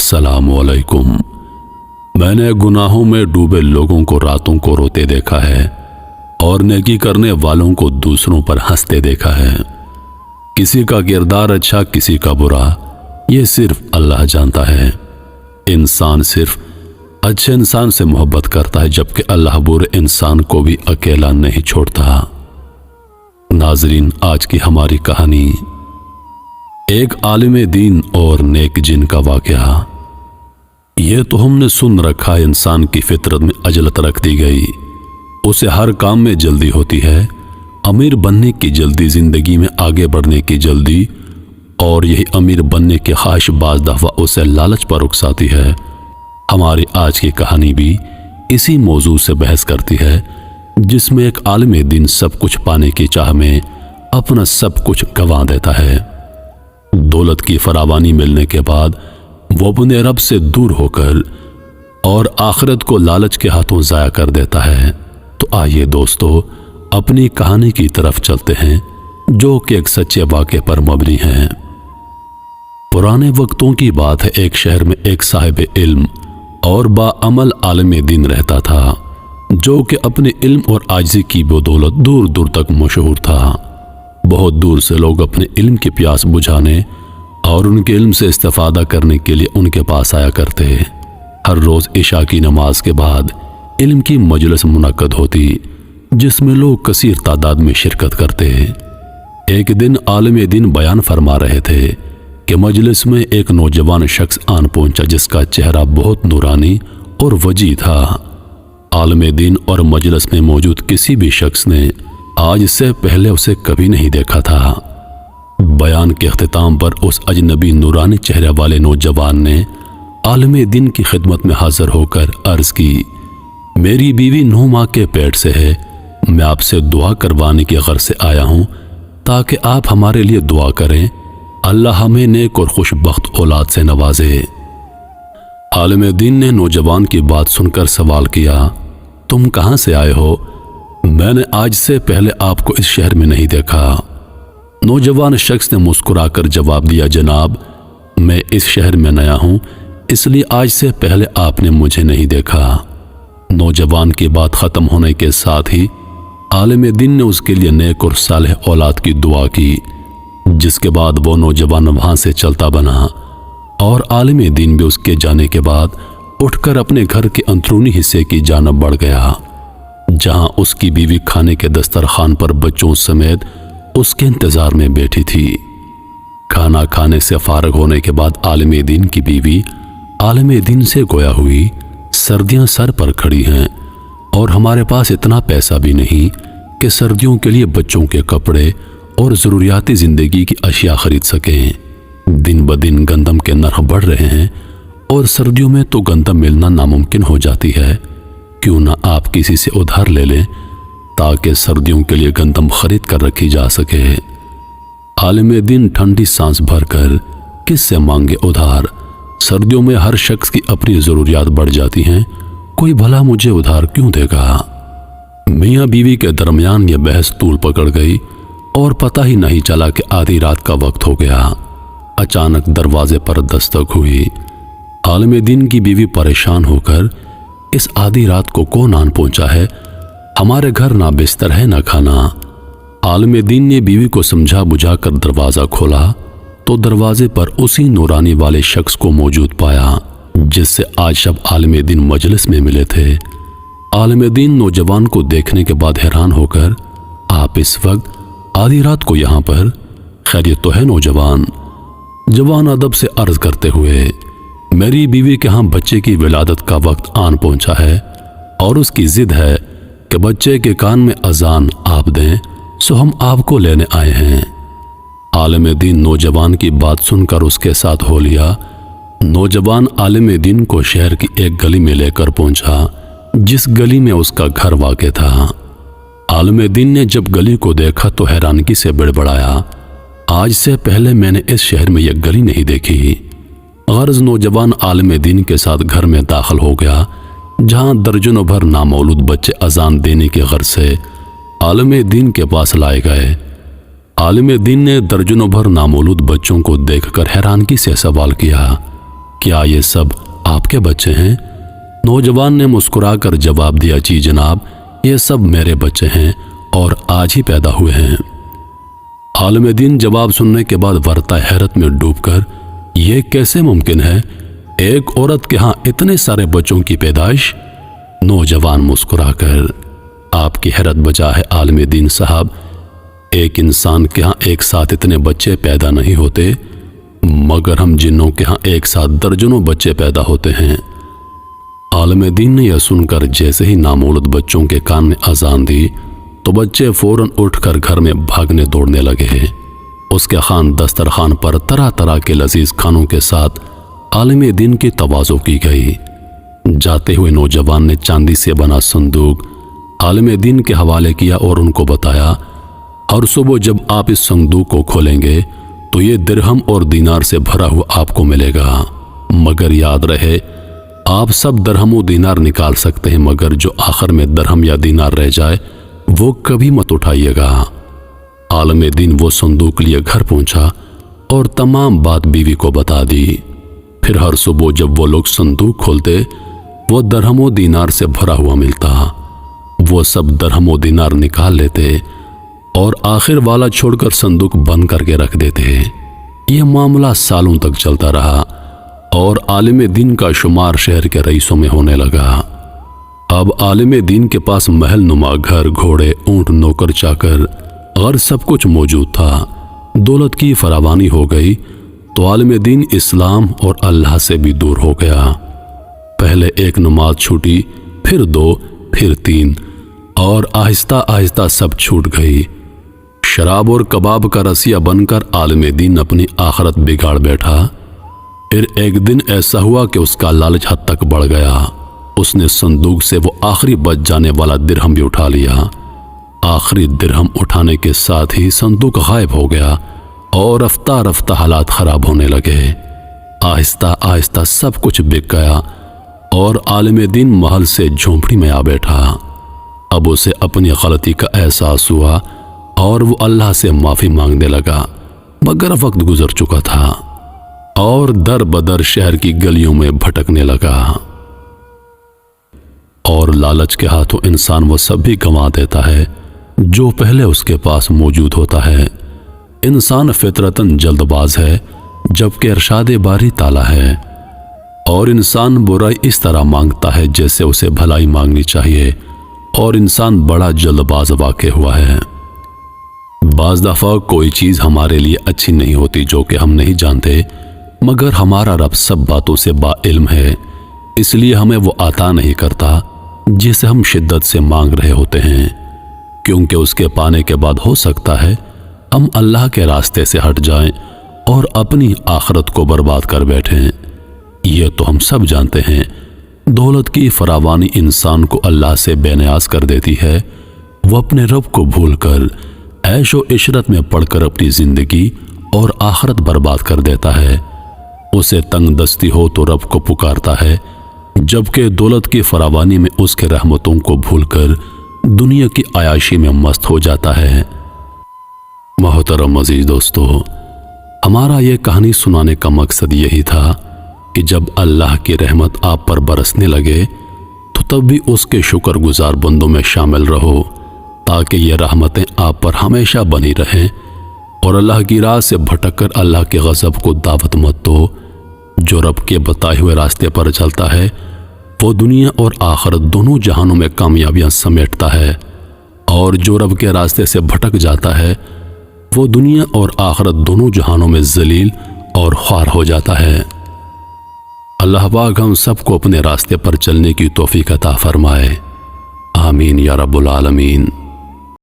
अस्सलामु अलैकुम। मैंने गुनाहों में डूबे लोगों को रातों को रोते देखा है और नेकी करने वालों को दूसरों पर हंसते देखा है। किसी का किरदार अच्छा किसी का बुरा, ये सिर्फ अल्लाह जानता है। इंसान सिर्फ अच्छे इंसान से मोहब्बत करता है, जबकि अल्लाह बुरे इंसान को भी अकेला नहीं छोड़ता। नाज़रीन, आज की हमारी कहानी एक आलिम दीन और नेक जिन का वाक़या। ये तो हमने सुन रखा है, इंसान की फितरत में अजलत रख दी गई, उसे हर काम में जल्दी होती है। अमीर बनने की जल्दी, जिंदगी में आगे बढ़ने की जल्दी, और यही अमीर बनने की ख्वाहिश बाज़ दफ़ा उसे लालच पर उकसाती है। हमारी आज की कहानी भी इसी मौजू से बहस करती है, जिसमें एक आलिम दीन सब कुछ पाने की चाह में अपना सब कुछ गंवा देता है। दौलत की फरावानी मिलने के बाद वो अपने रब से दूर होकर और आखिरत को लालच के हाथों ज़ाया कर देता है। तो आइए दोस्तों, अपनी कहानी की तरफ चलते हैं, जो कि एक सच्चे वाक़े पर मबनी है। पुराने वक्तों की बात है। एक शहर में एक साहिब इल्म और बाअमल आलिम दीन रहता था, जो कि अपने इल्म और आजिज़ी की बदौलत दूर दूर तक मशहूर था। बहुत दूर से लोग अपने इल्म की प्यास बुझाने और उनके इल्म से इस्तिफादा करने के लिए उनके पास आया करते। हर रोज़ इशा की नमाज के बाद इल्म की मजलिस मुनक्कद होती, जिसमें लोग कसीर तादाद में शिरकत करते। एक दिन आलिम दीन बयान फरमा रहे थे कि मजलिस में एक नौजवान शख्स आन पहुंचा, जिसका चेहरा बहुत नूरानी और वजी था। आलिम दीन और मजलिस में मौजूद किसी भी शख्स ने आज से पहले उसे कभी नहीं देखा था। बयान के अख्तिताम पर उस अजनबी नूरानी चेहरे वाले नौजवान ने आलिम दीन की खिदमत में हाजिर होकर अर्ज की, मेरी बीवी 9 माह के पेट से है। मैं आपसे दुआ करवाने की गर्ज से आया हूँ, ताकि आप हमारे लिए दुआ करें, अल्लाह हमें नेक और खुशबख्त औलाद से नवाजे। आलिम दीन ने नौजवान की बात सुनकर सवाल किया, तुम कहाँ से आए हो? मैंने आज से पहले आपको इस शहर में नहीं देखा। नौजवान शख्स ने मुस्कुराकर जवाब दिया, जनाब, मैं इस शहर में नया हूं, इसलिए आज से पहले आपने मुझे नहीं देखा। नौजवान की बात खत्म होने के साथ ही आलिम दीन ने उसके लिए नेक और सालेह औलाद की दुआ की, जिसके बाद वो नौजवान वहां से चलता बना और आलिम दीन भी उसके जाने के बाद उठकर अपने घर के अंदरूनी हिस्से की जानब बढ़ गया, जहां उसकी बीवी खाने के दस्तरखान पर बच्चों समेत उसके इंतजार में बैठी थी। खाना खाने से फारग होने के बाद आलिम दीन की बीवी आलिम दीन से गोया हुई, सर्दियां सर पर खड़ी हैं और हमारे पास इतना पैसा भी नहीं कि सर्दियों के लिए बच्चों के कपड़े और ज़रूरियाती ज़िंदगी की अशिया खरीद सकें। दिन ब दिन गंदम के नर्ख बढ़ रहे हैं और सर्दियों में तो गंदम मिलना नामुमकिन हो जाती है। क्यों ना आप किसी से उधार ले लें, ताकि सर्दियों के लिए गंदम खरीद कर रखी जा सके। आलिम दीन ठंडी सांस भरकर किससे मांगे उधार? सर्दियों में हर शख्स की अपनी ज़रूरियात बढ़ जाती हैं, कोई भला मुझे उधार क्यों देगा? मियाँ बीवी के दरमियान ये बहस तूल पकड़ गई और पता ही नहीं चला कि आधी रात का वक्त हो गया। अचानक दरवाजे पर दस्तक हुई। आलिम दीन की बीवी परेशान होकर, इस आधी रात को कौन आन पहुंचा है? हमारे घर ना बिस्तर है ना खाना। आलिम दीन ने बीवी को समझा बुझाकर दरवाज़ा खोला तो दरवाजे पर उसी नूरानी वाले शख्स को मौजूद पाया, जिससे आज शब आलिम दीन मजलिस में मिले थे। आलिम दीन नौजवान को देखने के बाद हैरान होकर, आप इस वक्त आधी रात को यहाँ पर? खैरियत तो है नौजवान? जवान अदब से अर्ज करते हुए, मेरी बीवी के यहाँ बच्चे की विलादत का वक्त आन पहुंचा है और उसकी जिद है कि बच्चे के कान में अजान आप दें, सो हम आपको लेने आए हैं। आलिम दीन नौजवान की बात सुनकर उसके साथ हो लिया। नौजवान आलिम दीन को शहर की एक गली में लेकर पहुंचा, जिस गली में उसका घर वाक़ था। आलिम दीन ने जब गली को देखा तो हैरानगी से बड़बड़ाया, आज से पहले मैंने इस शहर में यह गली नहीं देखी। गर्ज नौजवान आलिम दीन के साथ घर में दाखिल हो गया, जहां दर्जनों भर नामौलूद बच्चे अजान देने के गर्ज से आलिम दीन के पास लाए गए। आलिम दीन ने दर्जनों भर नामौलूद बच्चों को देखकर हैरानगी से सवाल किया, کیا یہ سب آپ کے بچے ہیں؟ نوجوان نے مسکرا کر جواب دیا، جی جناب، یہ سب میرے بچے ہیں اور آج ہی پیدا ہوئے ہیں۔ عالم دین جواب سننے کے بعد ورطہ حیرت میں ڈوب کر، یہ کیسے ممکن ہے؟ ایک عورت کے ہاں اتنے سارے بچوں کی پیدائش؟ نوجوان مسکرا کر، آپ کی حیرت بجا ہے عالم دین صاحب، ایک انسان کے ہاں ایک ساتھ اتنے بچے پیدا نہیں ہوتے، مگر ہم جنوں کے ہاں ایک ساتھ درجنوں بچے پیدا ہوتے ہیں۔ عالم دین نے یہ سن کر جیسے ہی نامولد بچوں کے کان میں اذان دی تو بچے فوراً اٹھ کر گھر میں بھاگنے دوڑنے لگے۔ اس کے خان دسترخوان پر طرح طرح کے لذیذ کھانوں کے ساتھ عالم دین کی تواضع کی گئی۔ جاتے ہوئے نوجوان نے چاندی سے بنا صندوق عالم دین کے حوالے کیا اور ان کو بتایا، ہر صبح جب آپ اس صندوق کو کھولیں گے تو یہ درہم اور دینار سے بھرا ہوا آپ کو ملے گا، مگر یاد رہے آپ سب درہم و دینار نکال سکتے ہیں، مگر جو آخر میں درہم یا دینار رہ جائے وہ کبھی مت اٹھائیے گا۔ عالم دین وہ صندوق لیے گھر پہنچا اور تمام بات بیوی کو بتا دی۔ پھر ہر صبح جب وہ لوگ صندوق کھولتے وہ درہم و دینار سے بھرا ہوا ملتا، وہ سب درہم و دینار نکال لیتے اور آخر والا چھوڑ کر صندوق بند کر کے رکھ دیتے۔ یہ معاملہ سالوں تک چلتا رہا اور عالم دین کا شمار شہر کے رئیسوں میں ہونے لگا۔ اب عالم دین کے پاس محل نما گھر، گھوڑے، اونٹ، نوکر چاکر، غرض سب کچھ موجود تھا۔ دولت کی فراوانی ہو گئی تو عالم دین اسلام اور اللہ سے بھی دور ہو گیا۔ پہلے ایک نماز چھوٹی، پھر 2، پھر 3 اور آہستہ آہستہ سب چھوٹ گئی۔ شراب اور کباب کا رسیا بن کر عالم دین اپنی آخرت بگاڑ بیٹھا۔ پھر ایک دن ایسا ہوا کہ اس کا لالچ حد تک بڑھ گیا، اس نے صندوق سے وہ آخری بچ جانے والا درہم بھی اٹھا لیا۔ آخری درہم اٹھانے کے ساتھ ہی صندوق غائب ہو گیا اور رفتہ رفتہ حالات خراب ہونے لگے۔ آہستہ آہستہ سب کچھ بک گیا اور عالم دین محل سے جھونپڑی میں آ بیٹھا۔ اب اسے اپنی غلطی کا احساس ہوا اور وہ اللہ سے معافی مانگنے لگا، مگر وقت گزر چکا تھا اور در بدر شہر کی گلیوں میں بھٹکنے لگا۔ اور لالچ کے ہاتھوں انسان وہ سب بھی گنوا دیتا ہے جو پہلے اس کے پاس موجود ہوتا ہے۔ انسان فطرتاً جلد باز ہے جبکہ ارشاد باری تعالیٰ ہے، اور انسان برائی اس طرح مانگتا ہے جیسے اسے بھلائی مانگنی چاہیے، اور انسان بڑا جلد باز واقع ہوا ہے۔ بعض دفعہ کوئی چیز ہمارے لیے اچھی نہیں ہوتی جو کہ ہم نہیں جانتے، مگر ہمارا رب سب باتوں سے با علم ہے، اس لیے ہمیں وہ عطا نہیں کرتا جسے ہم شدت سے مانگ رہے ہوتے ہیں، کیونکہ اس کے پانے کے بعد ہو سکتا ہے ہم اللہ کے راستے سے ہٹ جائیں اور اپنی آخرت کو برباد کر بیٹھیں۔ یہ تو ہم سب جانتے ہیں، دولت کی فراوانی انسان کو اللہ سے بے نیاز کر دیتی ہے، وہ اپنے رب کو بھول کر عیش و عشرت میں پڑ کر اپنی زندگی اور آخرت برباد کر دیتا ہے۔ اسے تنگ دستی ہو تو رب کو پکارتا ہے، جبکہ دولت کی فراوانی میں اس کے رحمتوں کو بھول کر دنیا کی عیاشی میں مست ہو جاتا ہے۔ محترم عزیز دوستو، ہمارا یہ کہانی سنانے کا مقصد یہی تھا کہ جب اللہ کی رحمت آپ پر برسنے لگے تو تب بھی اس کے شکر گزار بندوں میں شامل رہو، تاکہ یہ رحمتیں آپ پر ہمیشہ بنی رہیں، اور اللہ کی راہ سے بھٹک کر اللہ کے غضب کو دعوت مت دو۔ جو رب کے بتائے ہوئے راستے پر چلتا ہے وہ دنیا اور آخرت دونوں جہانوں میں کامیابیاں سمیٹتا ہے، اور جو رب کے راستے سے بھٹک جاتا ہے وہ دنیا اور آخرت دونوں جہانوں میں ذلیل اور خوار ہو جاتا ہے۔ اللہ پاک ہم سب کو اپنے راستے پر چلنے کی توفیق عطا فرمائے، آمین یا رب العالمین۔